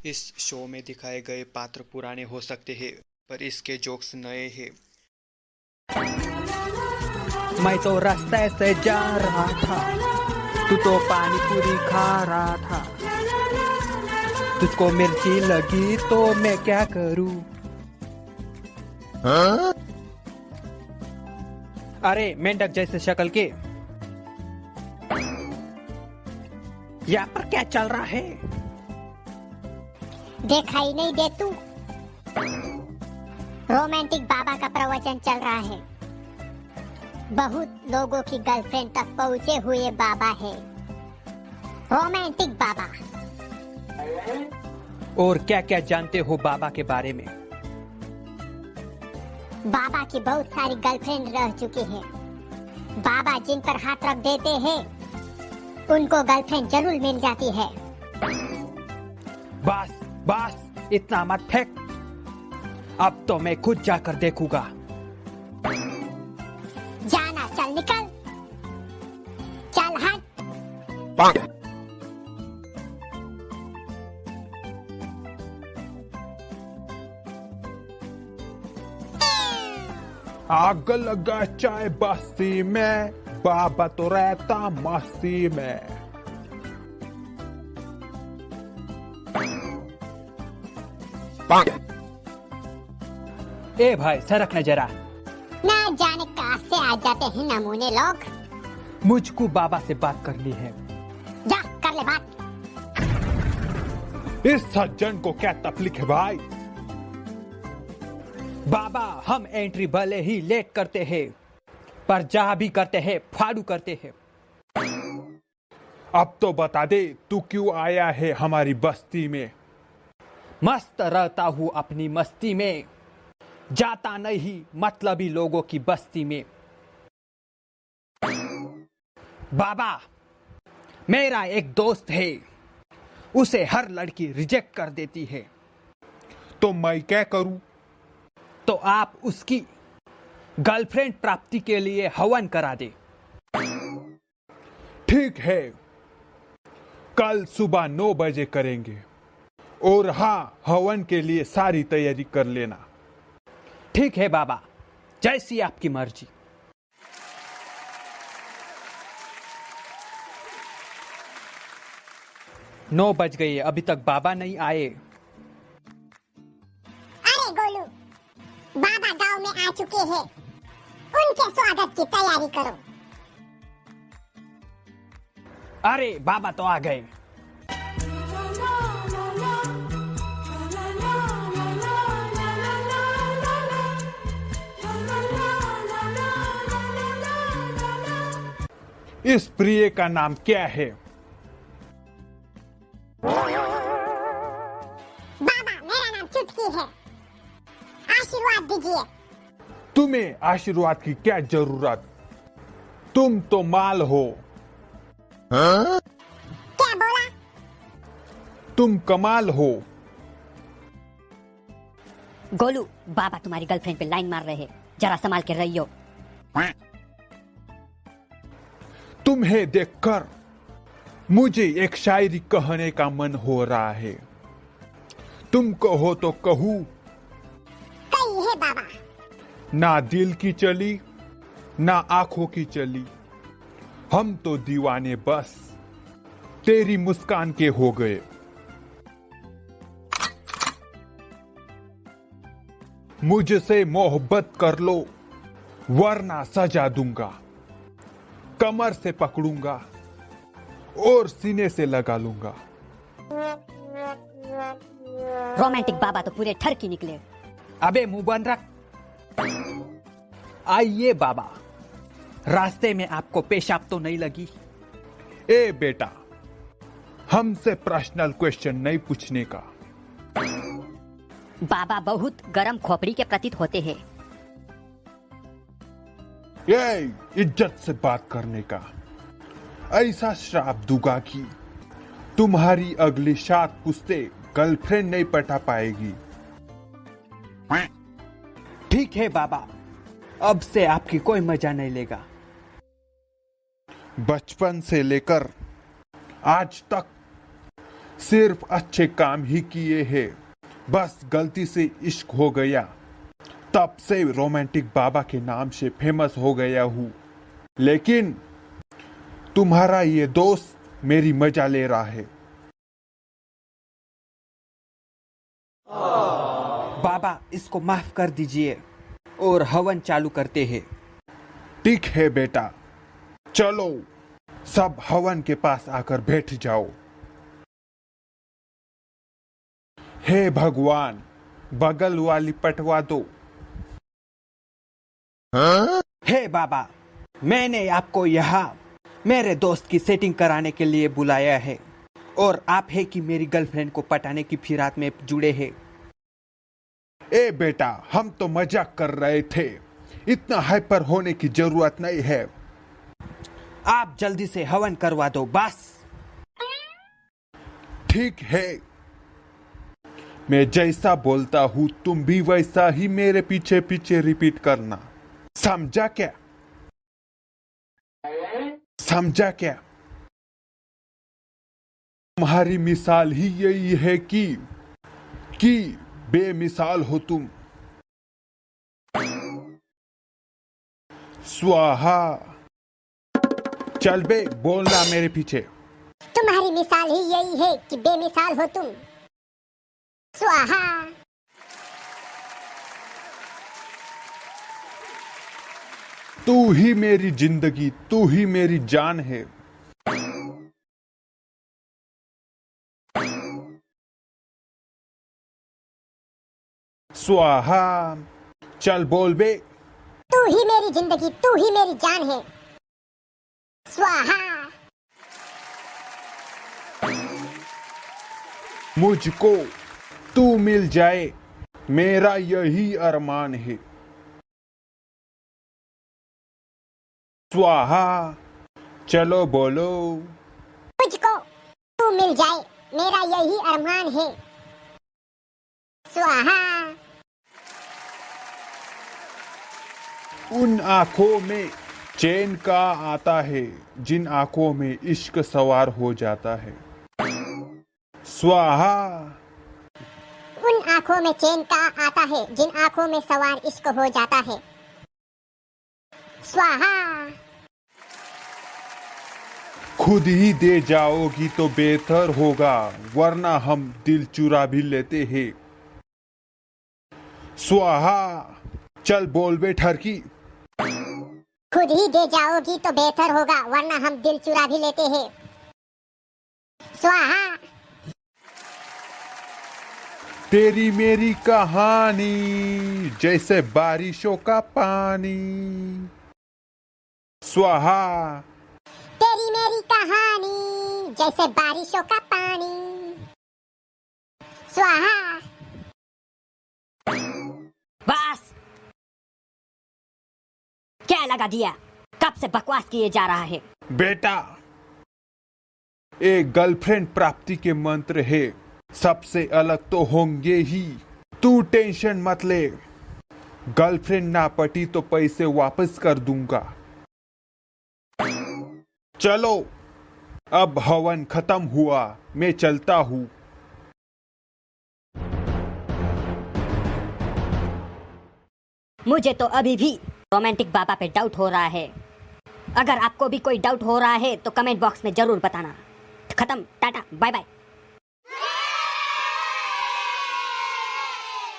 इस शो में दिखाए गए पात्र पुराने हो सकते हैं, पर इसके जोक्स नए हैं। मैं तो रास्ते से जा रहा था, तू तो पानी पूरी खा रहा था। तुझको मिर्ची लगी तो मैं क्या करूं? हाँ? अरे मेंढक जैसे शक्ल के, यहाँ पर क्या चल रहा है? दिखाई नहीं दे तू? रोमांटिक बाबा का प्रवचन चल रहा है। बहुत लोगों की गर्लफ्रेंड तक पहुंचे हुए बाबा है रोमांटिक बाबा। और क्या क्या जानते हो बाबा के बारे में? बाबा की बहुत सारी गर्लफ्रेंड रह चुकी है। बाबा जिन पर हाथ रख देते हैं उनको गर्लफ्रेंड जरूर मिल जाती है। बस बस, इतना मत फेंक। अब तो मैं खुद जाकर देखूंगा। जाना, चल निकल, चल हट। आग लगा चाय बस्ती में, बाबा तो रहता मस्ती में। ए भाई सरक न जरा। ना जाने कहां से आ जाते हैं नमूने लोग। मुझको बाबा से बात करनी है। जा कर ले बात। इस सज्जन को क्या तकलीफ है भाई? बाबा हम एंट्री भले ही लेट करते हैं, पर जहां भी करते हैं फाड़ू करते हैं। अब तो बता दे तू क्यों आया है हमारी बस्ती में? मस्त रहता हूँ अपनी मस्ती में, जाता नहीं मतलबी लोगों की बस्ती में। बाबा मेरा एक दोस्त है, उसे हर लड़की रिजेक्ट कर देती है। तो मैं क्या करूं? तो आप उसकी गर्लफ्रेंड प्राप्ति के लिए हवन करा दे। ठीक है, कल सुबह 9 बजे करेंगे। और हाँ, हवन के लिए सारी तैयारी कर लेना। ठीक है बाबा, जैसी आपकी मर्जी। नौ बज गए, अभी तक बाबा नहीं आए। अरे गोलू, बाबा गांव में आ चुके हैं, उनके स्वागत की तैयारी करो। अरे बाबा तो आ गए। इस प्रिय का नाम क्या है? बाबा मेरा नाम चुटकी है, आशीर्वाद दीजिए। तुम्हें आशीर्वाद की क्या जरूरत? तुम तो माल हो। हाँ? क्या बोला? तुम कमाल हो। गोलू, बाबा तुम्हारी गर्लफ्रेंड पे लाइन मार रहे हैं, जरा संभाल के रहियो। तुम्हें देखकर मुझे एक शायरी कहने का मन हो रहा है। तुम कहो तो कहूं। कही है बाबा। ना दिल की चली ना आंखों की चली, हम तो दीवाने बस तेरी मुस्कान के हो गए। मुझसे मोहब्बत कर लो वरना सजा दूंगा। कमर से पकड़ूंगा और सीने से लगा लूंगा। रोमांटिक बाबा तो पूरे ठरकी निकले। अबे मुंह बंद रख। आइए बाबा, रास्ते में आपको पेशाब तो नहीं लगी? ए बेटा, हमसे पर्सनल क्वेश्चन नहीं पूछने का। बाबा बहुत गरम खोपड़ी के प्रतीत होते हैं। ये इज्जत से बात करने का। ऐसा श्राप दूंगा कि तुम्हारी अगली 7 पुश्ते गर्लफ्रेंड नहीं पटा पाएगी। ठीक है बाबा, अब से आपकी कोई मजा नहीं लेगा। बचपन से लेकर आज तक सिर्फ अच्छे काम ही किए हैं। बस गलती से इश्क हो गया, तब से रोमांटिक बाबा के नाम से फेमस हो गया हूँ। लेकिन तुम्हारा ये दोस्त मेरी मजा ले रहा है। बाबा इसको माफ कर दीजिए और हवन चालू करते हैं। ठीक है बेटा, चलो सब हवन के पास आकर बैठ जाओ। हे भगवान, बगल वाली पटवा दो। हे बाबा, मैंने आपको यहाँ मेरे दोस्त की सेटिंग कराने के लिए बुलाया है और आप है कि मेरी गर्लफ्रेंड को पटाने की फिराक में जुड़े हैं। ए बेटा, हम तो मजाक कर रहे थे, इतना हाइपर होने की जरूरत नहीं है। आप जल्दी से हवन करवा दो बस। ठीक है, मैं जैसा बोलता हूँ तुम भी वैसा ही मेरे पीछे पीछे रिपीट करना, समझा क्या? समझा क्या? तुम्हारी मिसाल ही यही है कि बेमिसाल हो तुम। स्वाहा। चल बे, बोलना मेरे पीछे। तुम्हारी मिसाल ही यही है कि बेमिसाल हो तुम। स्वाहा। तू ही मेरी जिंदगी, तू ही मेरी जान है। स्वाहा। चल बोल बे। तू ही मेरी जिंदगी, तू ही मेरी जान है। स्वाहा। मुझको तू मिल जाए, मेरा यही अरमान है। स्वाहा। चलो बोलो। मुझको तू मिल जाए, मेरा यही अरमान है। स्वाहा। उन आंखों में चैन का आता है जिन आंखों में इश्क सवार हो जाता है। स्वाहा। उन आंखों में चैन का आता है जिन आंखों में सवार इश्क हो जाता है। स्वाहा। खुद ही दे जाओगी तो बेहतर होगा, वरना हम दिल चुरा भी लेते हैं। स्वाहा। चल बोल बे ठरकी। खुद ही दे जाओगी तो बेहतर होगा, वरना हम दिल चुरा भी लेते हैं। स्वाहा। तेरी मेरी कहानी जैसे बारिशों का पानी। स्वाहा। तेरी मेरी कहानी जैसे बारिशों का पानी। स्वाहा। बस, क्या लगा दिया? कब से बकवास किए जा रहा है? बेटा, एक गर्लफ्रेंड प्राप्ति के मंत्र है, सबसे अलग तो होंगे ही। तू टेंशन मत ले, गर्लफ्रेंड ना पटी तो पैसे वापस कर दूंगा। चलो, अब हवन खत्म हुआ, मैं चलता हूँ। मुझे तो अभी भी रोमांटिक बाबा पे डाउट हो रहा है। अगर आपको भी कोई डाउट हो रहा है तो कमेंट बॉक्स में जरूर बताना। खत्म, टाटा, बाय बाय।